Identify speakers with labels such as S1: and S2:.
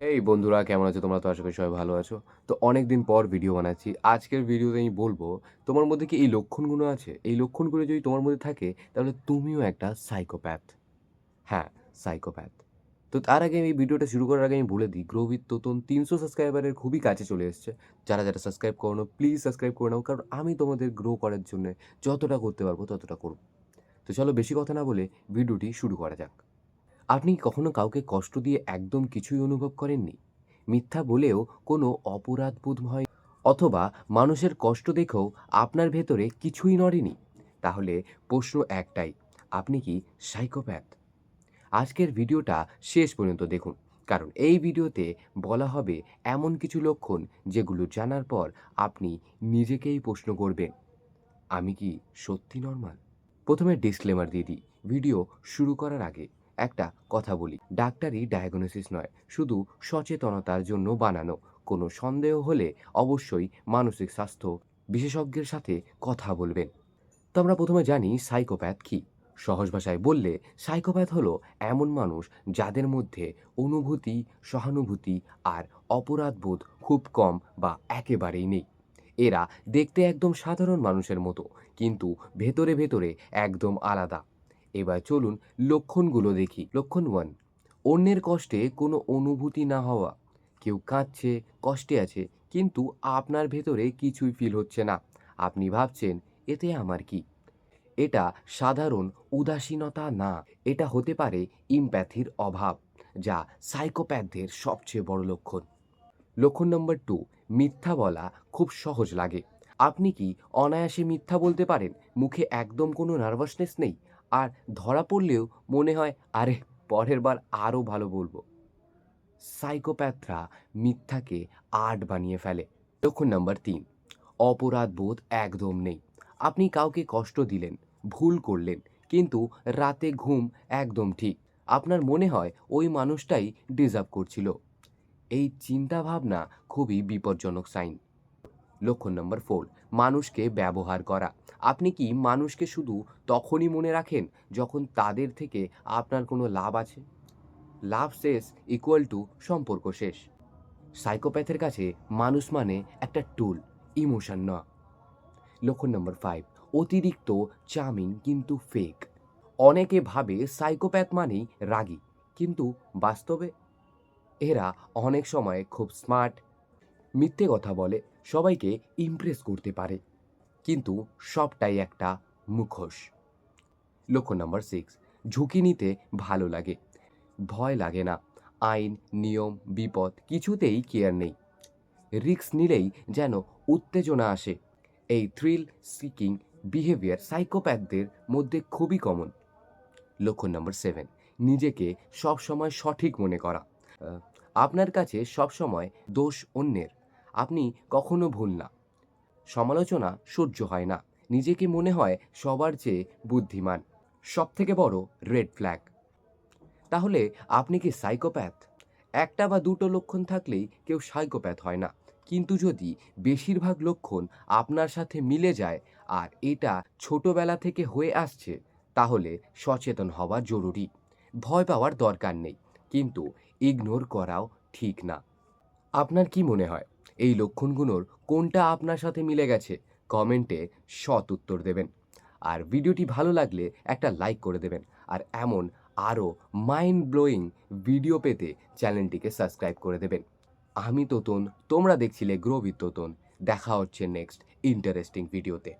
S1: এই বন্ধুরা কেমন আছো? তোমরা তো আশা করি সবাই ভালো আছো। তো অনেকদিন পর ভিডিও বানাচ্ছি। আজকের ভিডিওতে আমি বলবো, তোমার মধ্যে কি এই লক্ষণগুলো আছে? এই লক্ষণগুলো যদি তোমার মধ্যে থাকে তাহলে তুমিও একটা সাইকোপ্যাথ। হ্যাঁ, সাইকোপ্যাথ। তো তার আগে এই ভিডিওটা শুরু করার আগে আমি বলে দিই, গ্রো উইথ তোতন ৩০০ সাবস্ক্রাইবারের খুবই কাছে চলে এসেছে। যারা সাবস্ক্রাইব করোনি প্লিজ সাবস্ক্রাইব করে নাও। কারণ আমি তোমাদের গ্রো করার জন্যে যতটা করতে পারবো ততটা করব। তো চলো বেশি কথা না বলে ভিডিওটি শুরু করা যাক। আপনি কি কখনো কাউকে কষ্ট দিয়ে একদম কিছুই অনুভব করেননি? মিথ্যা বলেও কোনো অপরাধ বোধ হয়, অথবা মানুষের কষ্ট দেখেও আপনার ভেতরে কিছুই নড়েনি? তাহলে প্রশ্ন একটাই, আপনি কি সাইকোপ্যাথ? আজকের ভিডিওটা শেষ পর্যন্ত দেখুন, কারণ এই ভিডিওতে বলা হবে এমন কিছু লক্ষণ যেগুলো জানার পর আপনি নিজেকেই প্রশ্ন করবেন, আমি কি সত্যি নরমাল? প্রথমে ডিসক্লেমার দিয়ে দিই, ভিডিও শুরু করার আগে একটা কথা বলি, ডাক্তারি ডায়াগনোসিস নয়, শুধু সচেতনতার জন্য বানানো। কোনো সন্দেহ হলে অবশ্যই মানসিক স্বাস্থ্য বিশেষজ্ঞের সাথে কথা বলবেন। তো আমরা প্রথমে জানি সাইকোপ্যাথ কি। সহজ ভাষায় বললে সাইকোপ্যাথ হলো এমন মানুষ যাদের মধ্যে অনুভূতি, সহানুভূতি আর অপরাধবোধ খুব কম বা একেবারেই নেই। এরা দেখতে একদম সাধারণ মানুষের মতো, কিন্তু ভেতরে ভেতরে একদম আলাদা। এবার চলুন লক্ষণগুলো দেখি। লক্ষণ 1, অন্যের কষ্টে কোনো অনুভূতি না হওয়া। কেউ কাঁদছে, কষ্টে আছে, কিন্তু আপনার ভেতরে কিছুই ফিল হচ্ছে না। আপনি ভাবছেন, এতে আমার কি? এটা সাধারণ উদাসীনতা না, এটা হতে পারে ইমপ্যাথির অভাব, যা সাইকোপ্যাথদের সবচেয়ে বড় লক্ষণ। লক্ষণ নম্বর 2, মিথ্যা বলা খুব সহজ লাগে। আপনি কি অনায়াসে মিথ্যা বলতে পারেন? মুখে একদম কোনো নার্ভাসনেস নেই, আর ধরা পড়লেও মনে হয় আরে পরের বার আরও ভালো বলবো। সাইকোপ্যাথরা মিথ্যাকে আর্ট বানিয়ে ফেলে। লক্ষণ নাম্বার 3, অপরাধ বোধ একদম নেই। আপনি কাউকে কষ্ট দিলেন, ভুল করলেন, কিন্তু রাতে ঘুম একদম ঠিক। আপনার মনে হয় ওই মানুষটাই ডিজার্ভ করছিল। এই চিন্তাভাবনা খুবই বিপজ্জনক সাইন। লক্ষণ নম্বর 4, মানুষকে ব্যবহার করা। আপনি কি মানুষকে শুধু তখনই মনে রাখেন যখন তাদের থেকে আপনার কোনো লাভ আছে? লাভ শেষ ইকুয়াল টু সম্পর্ক শেষ। সাইকোপ্যাথের কাছে মানুষ মানে একটা টুল, ইমোশন না। লক্ষণ নম্বর 5, অতিরিক্ত চার্মিং কিন্তু ফেক। অনেকে ভাবে সাইকোপ্যাথ মানেই রাগী, কিন্তু বাস্তবে এরা অনেক সময় খুব স্মার্ট, মিথ্যে কথা বলে, সবাইকে ইমপ্রেস করতে পারে, কিন্তু সবটাই একটা মুখোশ। লক্ষণ নম্বর 6, ঝুঁকি নিতে ভালো লাগে, ভয় লাগে না। আইন, নিয়ম, বিপদ কিছুতেই কেয়ার নেই। রিস্ক নিলেই যেন উত্তেজনা আসে। এই থ্রিল সিকিং বিহেভিয়ার সাইকোপ্যাথদের মধ্যে খুবই কমন। লক্ষণ নম্বর 7, নিজেকে সবসময় সঠিক মনে করা। আহ, আপনার কাছে সবসময় দোষ অন্যের, আপনি কখনো ভুল না। সমালোচনা সহ্য হয় না, নিজেকে মনে হয় সবার চেয়ে বুদ্ধিমান। সবথেকে বড় রেড ফ্ল্যাগ। তাহলে আপনি কি সাইকোপ্যাথ? একটা বা দুটো লক্ষণ থাকলেই কেউ সাইকোপ্যাথ হয় না, কিন্তু যদি বেশিরভাগ লক্ষণ আপনার সাথে মিলে যায় আর এটা ছোটবেলা থেকে হয়ে আসছে, তাহলে সচেতন হওয়া জরুরি। ভয় পাওয়ার দরকার নেই, কিন্তু ইগনোর করাও ঠিক না। আপনার কি মনে হয় এই লক্ষণগুলোর কোনটা আপনার সাথে মিলে গেছে? কমেন্টে সৎ উত্তর দেবেন। আর ভিডিওটি ভালো লাগলে একটা লাইক করে দেবেন। আর এমন আরও মাইন্ড ব্লোয়িং ভিডিও পেতে চ্যানেলটিকে সাবস্ক্রাইব করে দেবেন। আমি তোতন, তোমরা দেখছিলে গ্রো উইথ তোতন। দেখা হচ্ছে নেক্সট ইন্টারেস্টিং ভিডিওতে।